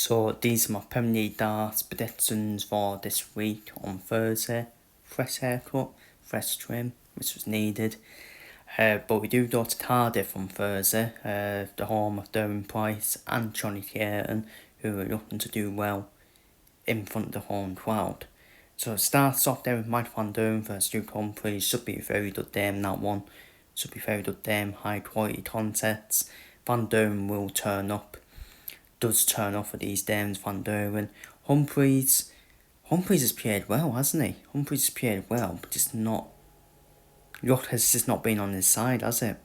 So these are my Premier League darts predictions for this week on Thursday. Fresh haircut, fresh trim, which was needed. But we do go to Cardiff on Thursday, the home of Darren Price and Johnny Keaton, who are looking to do well in front of the home crowd. So it starts off there with Mike Van Duren versus Luke Humphries. Should be a very good game, that one. Should be a very good game, high quality contests. Van Duren will turn up. Does turn up for these games, Van Duren. Humphries has played well, hasn't he? Humphries has played well, but it's not. Luck has just not been on his side, has it?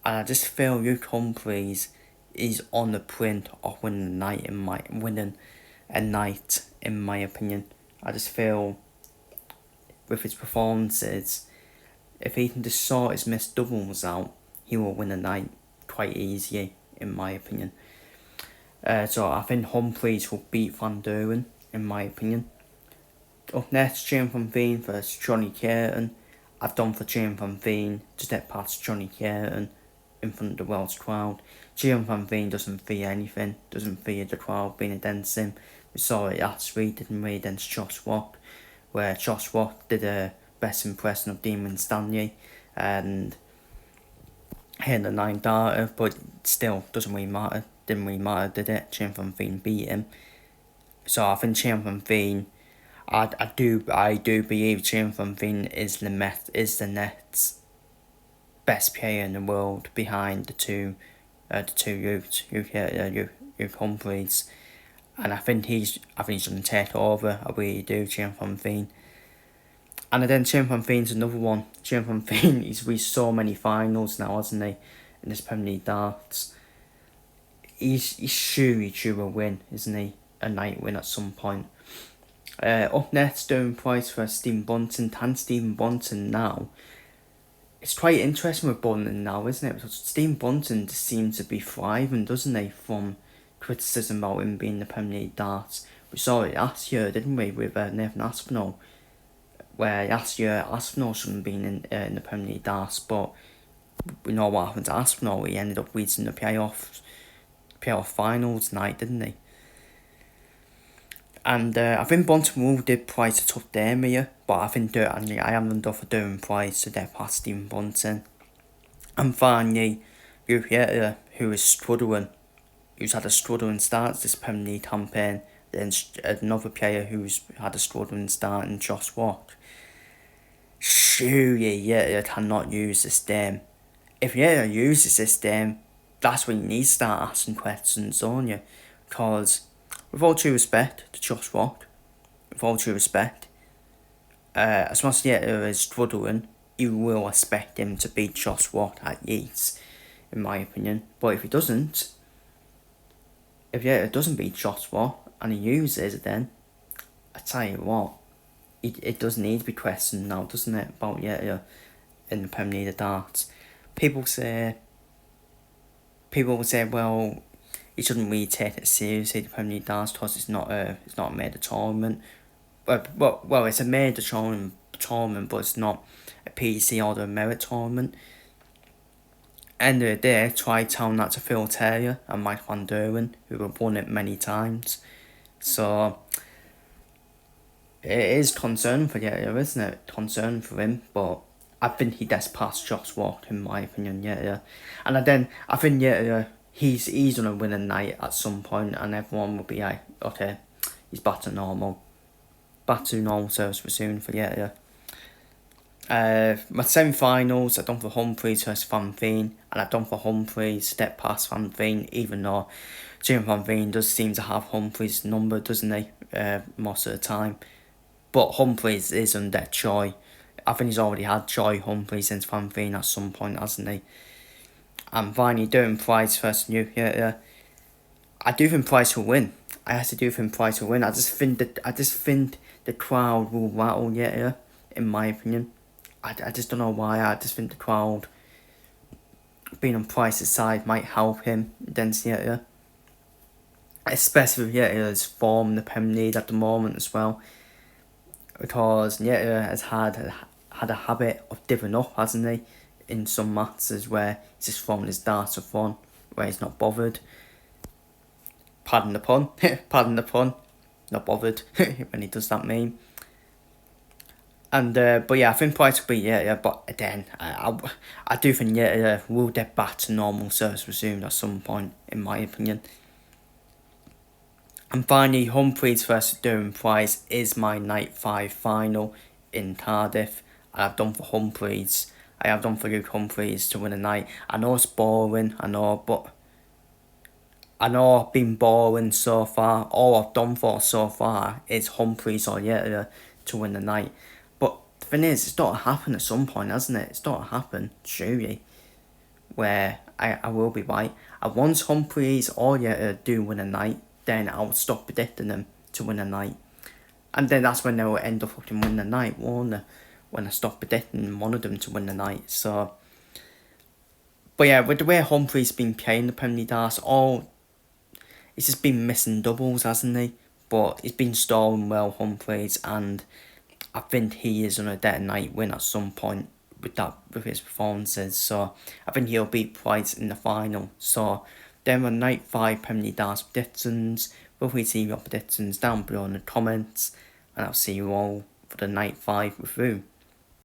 And I just feel Luke Humphries is on the print of winning a night in my opinion. I just feel with his performances, if he can just sort his missed doubles out, he will win a night quite easily, in my opinion. So I think Humphries will beat Van Duren, in my opinion. Up next, James Van Veen versus Johnny Keaton. I've done for James Van Veen to step past Johnny Keaton in front of the Welsh crowd. James Van Veen doesn't fear anything, doesn't fear the crowd being against him. We saw it last week, didn't we, against Josh Watt, where Josh Watt did a best impression of Demon Stanley and hit the 9 darter, but still doesn't really matter. Didn't really matter, did it? James Van Veen beat him. So I think James Van Veen, I do believe James Van Veen is the Nets' best player in the world behind the two Luke Humphries, and I think he's going to take over. I really do, James Van Veen. And then James Van Veen's another one. James Van Veen, he's reached so many finals now, hasn't he, in this Premier League darts. He's sure will win, isn't he? A night win at some point. Up next, Darren Price versus Stephen Bunting. And Stephen Bunting now. It's quite interesting with Bunting now, isn't it? Because Stephen Bunting just seems to be thriving, doesn't he, from criticism about him being the Premier League darts. We saw it last year, didn't we, with Nathan Aspinall, where last year Aspinall shouldn't have been in the Premier League darts, but we know what happened to Aspinall. He ended up reaching the playoff finals night, didn't he? And I think Bunting will give Price a tough game here, but I think I am done for Darren Price to get past Stephen Bunting. And finally, Hugh Heater, who is struggling, who's had a struggling start to this Premier League campaign. Then another player who's had a struggling start in Josh Watt. Surely Heater cannot use this game. If Heater uses this game, that's when you need to start asking questions, don't you? Because, with all due respect to Josh Watt, with all due respect, as much as Heater is struggling, you will expect him to beat Josh Watt at least, in my opinion. But if he doesn't, if Heater doesn't beat Josh Watt and he uses it, then I tell you what, it does need to be questioned now, doesn't it, about Heater in the Premier League darts. People will say, well, he shouldn't really take it seriously, the Premier League darts, because it's not a major tournament. Well, it's a major tournament, but it's not a PC or a merit tournament. End of the day, try telling that to Phil Taylor and Mike Van Duren, who have won it many times. So it is concern for Heater, isn't it? Concern for him, but I think he gets past Josh Watt, in my opinion, Heater. And then I think Heater, he's gonna win a night at some point, and everyone will be like, okay, he's back to normal. Back to normal service soon for Heater. My semi-finals, I've done for Humphries versus Van Veen, and I've done for Humphries step past Van Veen, even though James Van Veen does seem to have Humphries' number, doesn't he, most of the time. But Humphries is under Choi. I think he's already had Choi Humphries since Van Veen at some point, hasn't he? And finally, Darren Price versus Hugh Heater. I do think Price will win. I actually do think Price will win. I just think the crowd will rattle Heater, in my opinion. I just don't know why. I just think the crowd being on Price's side might help him against Heater. Especially with Heater's form in the Premier League at the moment as well. Because Heater has had a habit of giving up, hasn't he? In some matches where he's just throwing his darts for fun, where he's not bothered. pardon the pun, pardon the pun, not bothered when he does that meme. And but yeah, I think Price will be yeah, but again, I do think we'll get back to normal service resumed at some point, in my opinion. And finally, Humphries versus Durham Price is my night 5 final in Cardiff. I've done for Humphries. I have done for Luke Humphries to win a night. I know it's boring, but I know I've been boring so far. All I've done for so far is Humphries or Yettier to win the night. But the thing is, it's got to happen at some point, hasn't it? It's got to happen, surely, where I will be right. And once Humphries or Yettier do win a night, then I'll stop predicting them to win a night. And then that's when they'll end up fucking winning the night, won't they? When I stop predicting one of them to win the night. So, but yeah, with the way Humphries been playing the Premier League, he's just been missing doubles, hasn't he? But he's been stalling well, Humphries, and I think he is on a dead night win at some point with his performances. So I think he'll beat Price in the final. So then on night 5 Premier League predictions. Feel free to leave your predictions down below in the comments, and I'll see you all for the night 5 review.